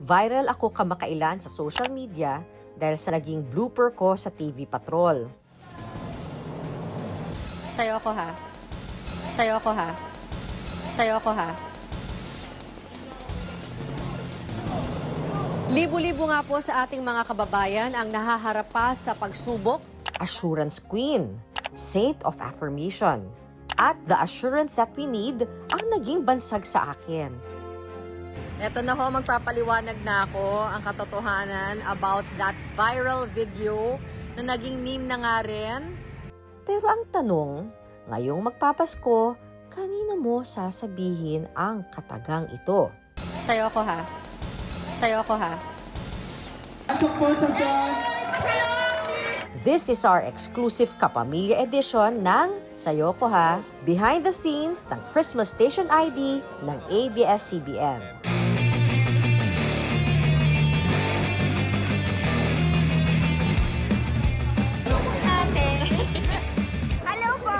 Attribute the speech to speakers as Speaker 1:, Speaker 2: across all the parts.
Speaker 1: Viral ako kamakailan sa social media dahil sa naging blooper ko sa TV Patrol.
Speaker 2: Sayo ako ha. Sayo ako ha. Sayo ako ha. Libo-libo nga po sa ating mga kababayan ang nahaharap pa sa pagsubok.
Speaker 1: Assurance Queen, Saint of Affirmation, at the assurance that we need ang naging bansag sa akin.
Speaker 2: Eto na ho, magpapaliwanag na ako ang katotohanan about that viral video na naging meme na nga rin.
Speaker 1: Pero ang tanong, ngayong magpapasko, kanino mo sasabihin ang katagang ito?
Speaker 2: Sayo ako ha. Sayo ako ha.
Speaker 1: This is our exclusive Kapamilya edition ng Sayo Ko Ha, behind the scenes ng Christmas Station ID ng ABS-CBN.
Speaker 2: Hello po!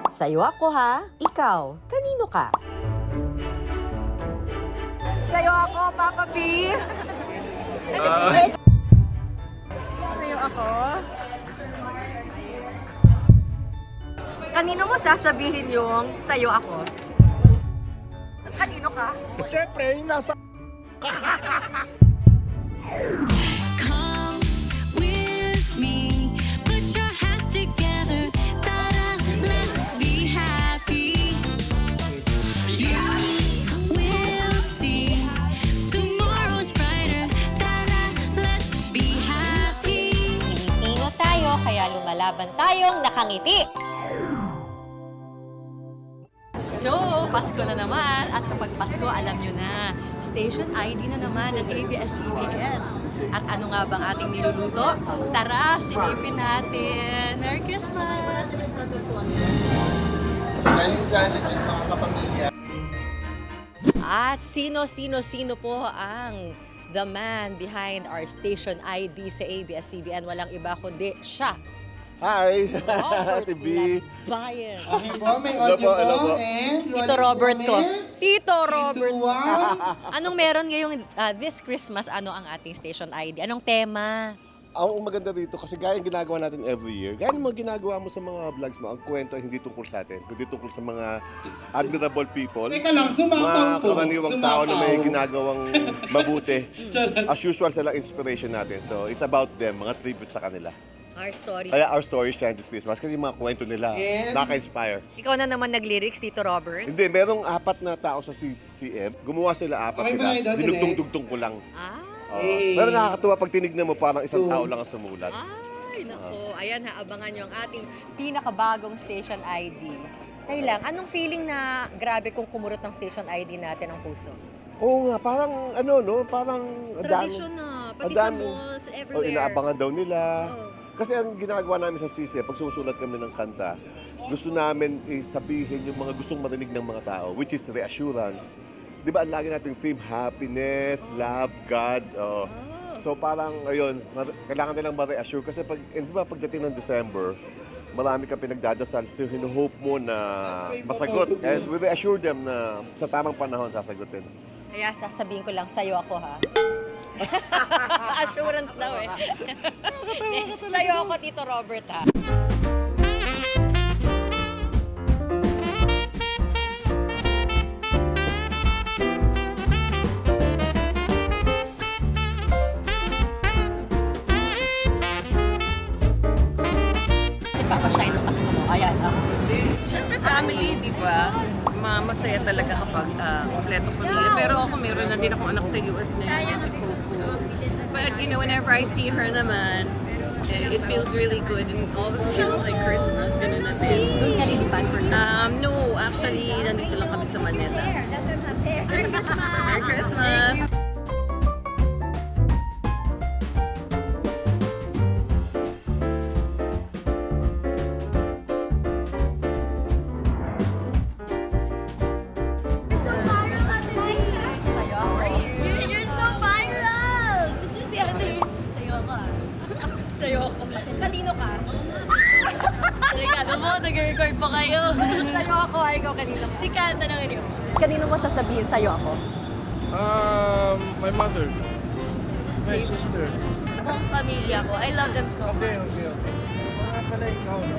Speaker 1: Sayo ako ha, ikaw, kanino ka?
Speaker 2: Sayo ako, Papa B! Sayo ako. Kanino mo sasabihin yung sayo ako? Kanino ka?
Speaker 3: Siyempre, yung nasa...
Speaker 4: Come with me, put your hands together, ta-da, let's be happy. You will see tomorrow's brighter, ta-da, let's be happy.
Speaker 2: Pilipino tayo, kaya lumalaban tayong nakangiti. So, Pasko na naman. At kapag Pasko, alam nyo na, Station ID na naman ng ABS-CBN. At ano nga bang ating niluluto? Tara, silipin natin! Merry Christmas!
Speaker 3: So, galing dyan, yung mga kapamilya.
Speaker 2: At sino po ang the man behind our Station ID sa ABS-CBN? Walang iba kundi siya.
Speaker 3: Hi!
Speaker 2: Robert
Speaker 3: Ate B!
Speaker 2: Labayan.
Speaker 5: Okay po, may
Speaker 3: Hello po,
Speaker 5: audio
Speaker 3: hello po.
Speaker 5: po. And
Speaker 2: Tito Robert ko. Tito Robert.
Speaker 5: Wow!
Speaker 2: Anong meron ngayong this Christmas? Ano ang ating Station ID? Anong tema?
Speaker 3: Ang maganda dito kasi gaya yung ginagawa natin every year, gaya ng mga ginagawa mo sa mga vlogs mo, ang kwento ay hindi tungkol sa atin, kundi tungkol sa mga admirable people,
Speaker 5: Teka lang, sumapaw
Speaker 3: mga
Speaker 5: po.
Speaker 3: karaniwang tao na may
Speaker 5: Sumapaw.
Speaker 3: ginagawang mabuti. As usual, sila inspiration natin. So, it's about them, mga tribute sa kanila.
Speaker 2: Our story.
Speaker 3: Kaya our story shine this Christmas kasi yung mga kwento nila
Speaker 5: And-
Speaker 3: nakaka-inspire.
Speaker 2: Ikaw na naman nag-lyrics, Tito Robert.
Speaker 3: Hindi, merong 4 na tao sa CCM. Gumawa sila 4
Speaker 5: Okay,
Speaker 3: sila.
Speaker 5: mga idol,
Speaker 3: Dinugtong-dugtong ko lang.
Speaker 2: Ah,
Speaker 3: Oo.
Speaker 5: Hey.
Speaker 3: Pero nakakatuwa pag tinignan mo parang isang tao lang ang sumulat.
Speaker 2: ay, nako. Ayan ha, abangan nyo ang ating pinakabagong Station ID. Kaya lang, anong feeling na grabe kung kumurot ng Station ID natin ang puso?
Speaker 3: Oo nga, parang ano no, parang
Speaker 2: Tradisyon na, pati sa malls,
Speaker 3: O
Speaker 2: everywhere.
Speaker 3: inaabangan daw nila.
Speaker 2: Oo.
Speaker 3: Kasi ang ginagawa namin sa CCM, pag sumusulat kami ng kanta, gusto namin sabihin yung mga gustong marinig ng mga tao, which is reassurance. Di ba, ang lagi nating theme, happiness, love, God. So parang, ayun, kailangan nilang ma-reassure. Kasi pag, di ba, pagdating ng December, marami kang pinagdadasal, so hinuhope mo na masagot. And we reassure them na sa tamang panahon sasagutin.
Speaker 2: Kaya sasabihin ko lang, sayo ako ha. Assurance daw eh. Sayo ako, Tito Robert ha. Ipapashine ng Pasko mo. Ayan,
Speaker 6: Siyempre family, di ba? Masaya talaga kapag kompleto pamilya. Pero ako meron na din akong anak sa US ngayon, si Coco. But you know, whenever I see her naman, it feels really good and always feels like Christmas. Ganun na din.
Speaker 2: doon ka lilipan for Christmas.
Speaker 6: No, actually, nandito lang kami sa Manila.
Speaker 2: Merry Christmas!
Speaker 6: Merry Christmas!
Speaker 2: Sa'yo ako. Kanino ka?
Speaker 7: Delikado mo, nag-record pa kayo.
Speaker 2: Sa'yo ako, ay ikaw kanino.
Speaker 5: Si Kat, tanongin niyo.
Speaker 2: Kanino mo sasabihin sa'yo ako?
Speaker 7: My mother. My sister.
Speaker 5: Buong pamilya ko. I love them so much.
Speaker 7: Okay. Mga pala ikaw, no?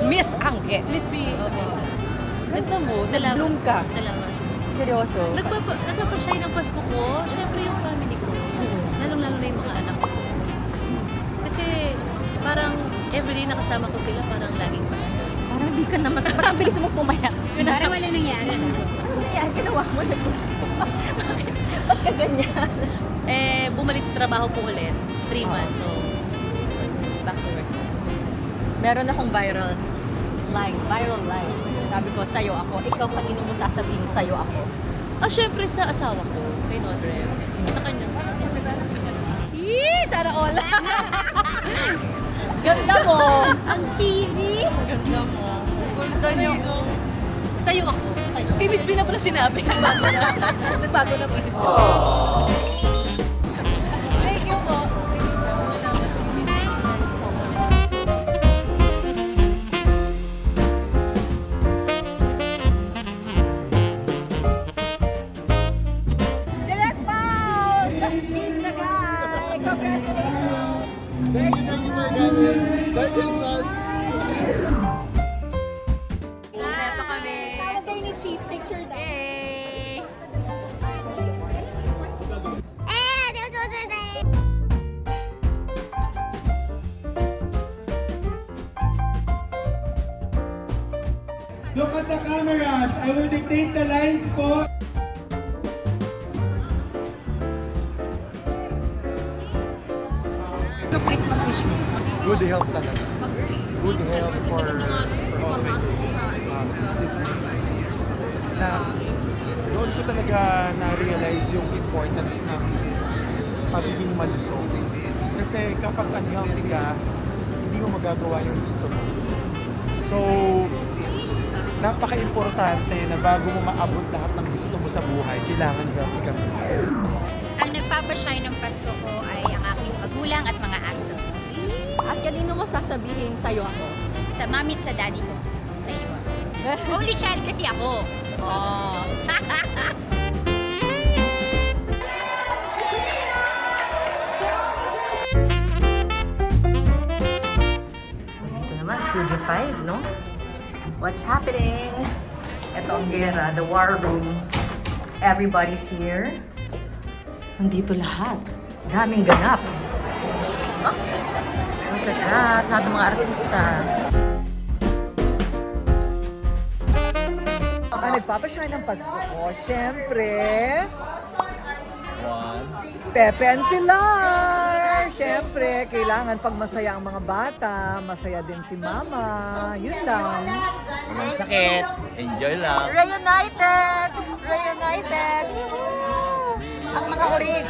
Speaker 2: Miss Angge. Miss B. Ganda mo. Nag-bloom ka.
Speaker 5: Salamat.
Speaker 2: Seryoso.
Speaker 5: Nagpapashay ng Pasko ko, syempre yung family ko. Lalong-lalo na yung mga anak ko. Kasi parang everyday nakasama ko sila, parang laging Pasko.
Speaker 2: Parang di ka naman. Parang bilis mo pumayak.
Speaker 5: Parang wala nangyari.
Speaker 2: Ano yan? Ginawa mo. Nagpuso. Ba't ka ganyan?
Speaker 5: Bumalik trabaho po ulit. 3 months, so back to work.
Speaker 2: Meron akong viral line. Sabi ko, sa'yo ako. Ikaw, kanino mo sasabihin sa'yo ako?
Speaker 5: Syempre sa asawa ko, kay Nodre. Sa kanya.
Speaker 2: Sana all. Ganda mo.
Speaker 5: Ang cheesy!
Speaker 2: Ganda mo.
Speaker 5: Ganda niyo po. Sa'yo ako. Sa'yo.
Speaker 2: Kay Miss B na pala sinabi. Bago na po isip ko. Thank you po. Direct Paul! Miss na guy! Congratulations!
Speaker 7: Merry Christmas!
Speaker 2: Kompleto kami. Tayo ni Chief, picture daw. Hey!
Speaker 8: Look at the cameras. I will dictate the lines po.
Speaker 2: So Christmas wish mo.
Speaker 7: Good health talaga. Good health for all my siblings. Na doon ko talaga na-realize yung importance ng pagiging malusog. Kasi kapag unhealthy ka, hindi mo magagawa yung gusto mo. So, napaka-importante na bago mo maabot lahat ng gusto mo sa buhay, kailangan healthy ka muna.
Speaker 9: Ang nagpapashine ng Pasko ko ay ang aking magulang at mga aso.
Speaker 2: At kanino mo sasabihin sa'yo ako?
Speaker 9: Sa mami at sa daddy ko. Sa iyo ako. Only child kasi ako. Oh.
Speaker 1: Ito naman, Studio 5, no? What's happening? Ito ang gera, the war room. Everybody's here. Nandito lahat. Daming ganap. Oh, look at that. Lahat ng mga artista.
Speaker 10: Ang nagpapashine ng Pasko ko, syempre, Pepe and Pilar. Syempre, kailangan pag masaya ang mga bata, masaya din si Mama. Yun lang.
Speaker 11: Sakit. Enjoy lang.
Speaker 2: Reunited! Reunited! Ang mga orig.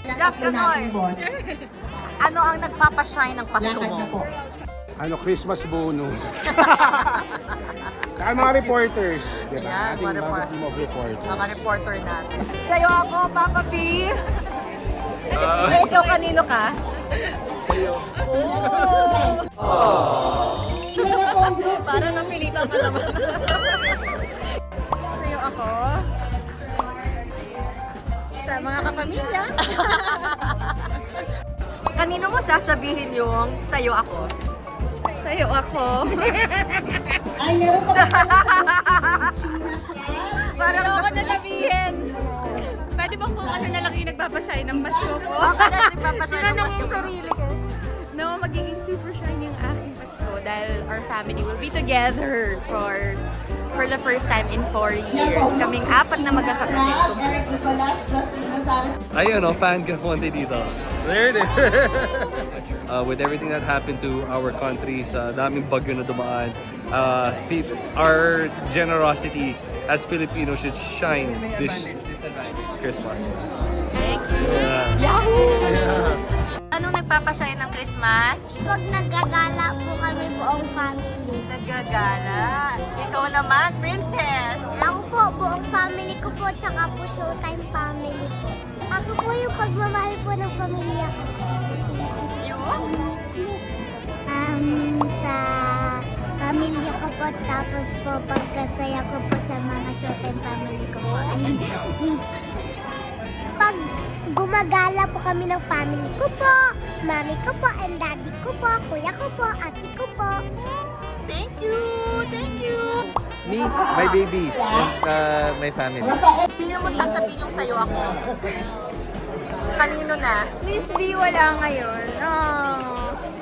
Speaker 2: Dr. Boss. Ano ang nagpapashine ng Pasko mo?
Speaker 7: Christmas bonus. Kaya mga reporters, di ba?
Speaker 2: Ayan, mga reporter.
Speaker 7: team of reporters.
Speaker 2: Mga reporter natin. Sa'yo ako, Papa P. Ikaw kanino ka?
Speaker 7: Sa'yo.
Speaker 2: Parang napilitan ka naman. Sa'yo ako. Sa mga kapamilya. Kanino mo sasabihin yung sa'yo ako? Sa'yo ako.
Speaker 8: Ay, meron pa
Speaker 2: Parang ako na sabihin.
Speaker 5: Pwede bang kung ano na lang yung nagpapashay ng Pasko ko?
Speaker 2: Baka na nagpapasya ng Pasko mo.
Speaker 5: No, magiging super shine yung aking Pasko dahil our family will be together for the first time in 4 years. Kaming 4 na magkakapatid ko.
Speaker 8: Eric Nicolas, Justin Rosares.
Speaker 11: Ay, fan ka konti dito. There it is. With everything that happened to our country, sa daming bagyo na dumaan, our generosity as Filipinos should shine this Christmas.
Speaker 2: Thank you.
Speaker 11: Yeah.
Speaker 2: Yahoo!
Speaker 11: Yeah.
Speaker 9: Anong
Speaker 2: nagpapasyay ng Christmas?
Speaker 9: Pag naggagala po kami buong family.
Speaker 2: Naggagala. Ikaw naman, princess.
Speaker 9: Ako po, buong family ko po, tsaka po Showtime family po. Ako po yung pagmamahal po ng pamilya ko.
Speaker 2: Yun?
Speaker 9: Sa pamilya ko po, tapos po pagkasaya ko po sa mga Showtime family ko po. Pag gumagala po kami ng family ko po, mami ko po, and daddy ko po, kuya ko po, ate ko po.
Speaker 2: Thank you! Thank you!
Speaker 11: Me, my babies, and my family.
Speaker 2: Hindi mo sasabihin yung sa'yo ako. Kanino na?
Speaker 5: Miss B wala ngayon.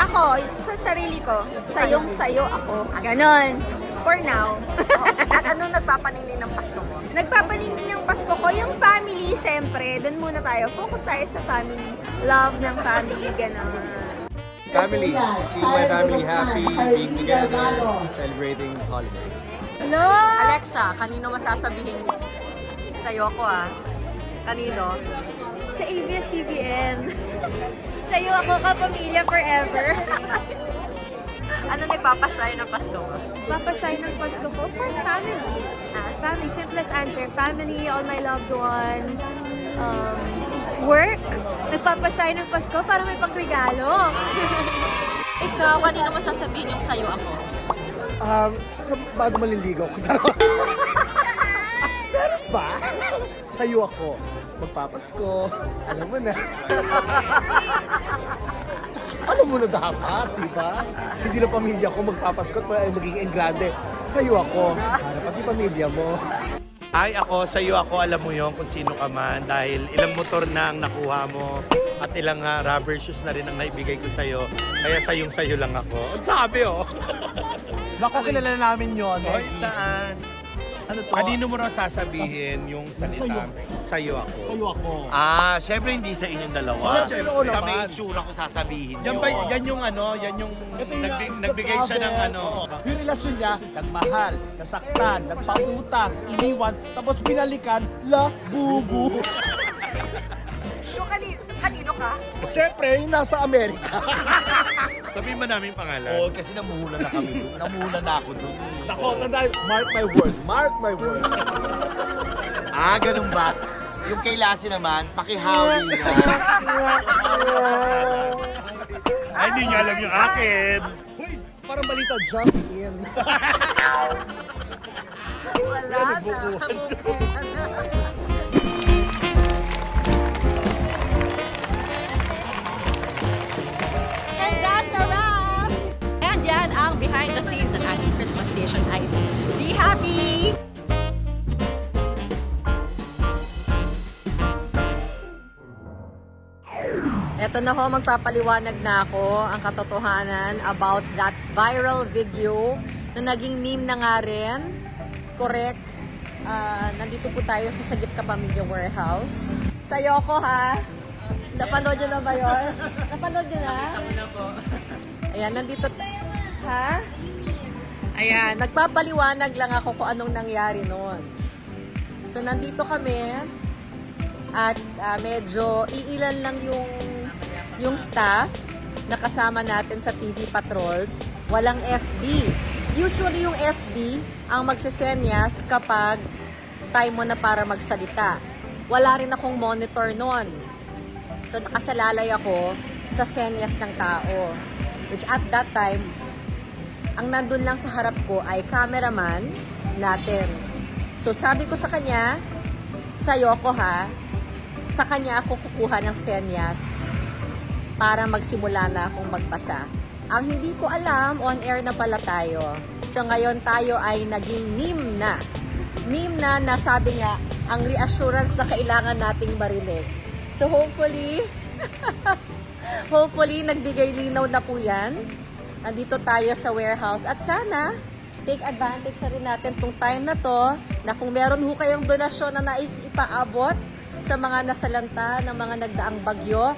Speaker 5: Ako, sa sarili ko, sayong-sayo ako. Ganon. For now.
Speaker 2: At ano nagpapaningning ng Pasko mo?
Speaker 5: Nagpapaningning ng Pasko ko, yung family, syempre, doon muna tayo. Focus tayo sa family. Love ng family, ganon.
Speaker 7: Family. See my family happy, being together, celebrating holidays.
Speaker 5: Hello?
Speaker 2: Alexa, kanino masasabihin sa'yo ako Kanino?
Speaker 5: Sa ABS-CBN. Sa'yo ako, kapamilya forever.
Speaker 2: Ano nagpapasyay ng Pasko mo?
Speaker 5: Papasyay ng Pasko ko? Of course, family. Family, simplest answer. Family, all my loved ones. Work. Nagpapasyay ng Pasko para may pangregalo.
Speaker 2: Ikaw, kanino masasabihin yung sa'yo ako?
Speaker 7: Bago maliligaw ko. Meron ba? Sa'yo ako. Magpapasko. Alam mo na. Alam mo na dapat, di ba? Hindi na pamilya ko magpapasko at magiging engrande. Sa'yo ako. Para pati pamilya mo.
Speaker 12: Ay, ako, sa'yo ako, alam mo yon kung sino ka man. Dahil ilang motor na ang nakuha mo at ilang rubber shoes na rin ang naibigay ko sa'yo. Kaya sa'yo lang ako. Ang sabi, oh.
Speaker 7: Naku, kilala namin yun.
Speaker 12: Hoy, saan? Ano to? Kanino mo raw sasabihin yung salita? Sa'yo ako.
Speaker 7: Sa'yo ako.
Speaker 12: Syempre hindi sa inyong dalawa.
Speaker 7: Siyempre, oo
Speaker 12: Sa
Speaker 7: naman.
Speaker 12: may itsura ko sasabihin yan yung nagbigay siya ng
Speaker 7: Yung relasyon niya, nagmahal, nasaktan, nagpautang, iniwan, tapos binalikan, bubu.
Speaker 2: Yung kanino ka?
Speaker 7: Siyempre, yung nasa Amerika.
Speaker 12: Sabihin mo namin pangalan.
Speaker 7: Oo, kasi namuhula na kami doon. Namuhula na ako doon. Nako, tandaan, mark my word. Mark my word.
Speaker 12: Ganun ba? Yung kay Lassie naman, pakihawi niya. Ay, hindi niya alam yung akin.
Speaker 7: Hoy, parang balita just in.
Speaker 2: Wala na. And that's a wrap! And yan ang behind the scenes ng ating Christmas Station ID. Be happy! Eto na ho, magpapaliwanag na ako ang katotohanan about that viral video na naging meme na nga rin. Correct. Nandito po tayo sa Sagip Kapamilya Warehouse. Sa'yo ko ha. Napanood nyo na ba yun? Napanood nyo na? Ako na po. Ayan, nandito. Ha? Ayan, nagpapaliwanag lang ako kung anong nangyari noon. So, nandito kami. At medyo iilan lang yung staff na kasama natin sa TV Patrol. Walang FD. Usually yung FD ang magsisenyas kapag time mo na para magsalita. Wala rin akong monitor noon. So nakasalalay ako sa senyas ng tao. Which at that time, ang nandun lang sa harap ko ay cameraman natin. So sabi ko sa kanya, sa'yo ko ha, sa kanya ako kukuha ng senyas para magsimula na akong magbasa. Ang hindi ko alam, on air na pala tayo. So ngayon tayo ay naging meme na. Meme na nasabi nga, ang reassurance na kailangan nating marinig. So hopefully, hopefully nagbigay linaw na po yan. Nandito tayo sa warehouse at sana take advantage na rin natin tong time na to na kung meron ho kayong donasyon na nais ipaabot sa mga nasalanta ng mga nagdaang bagyo.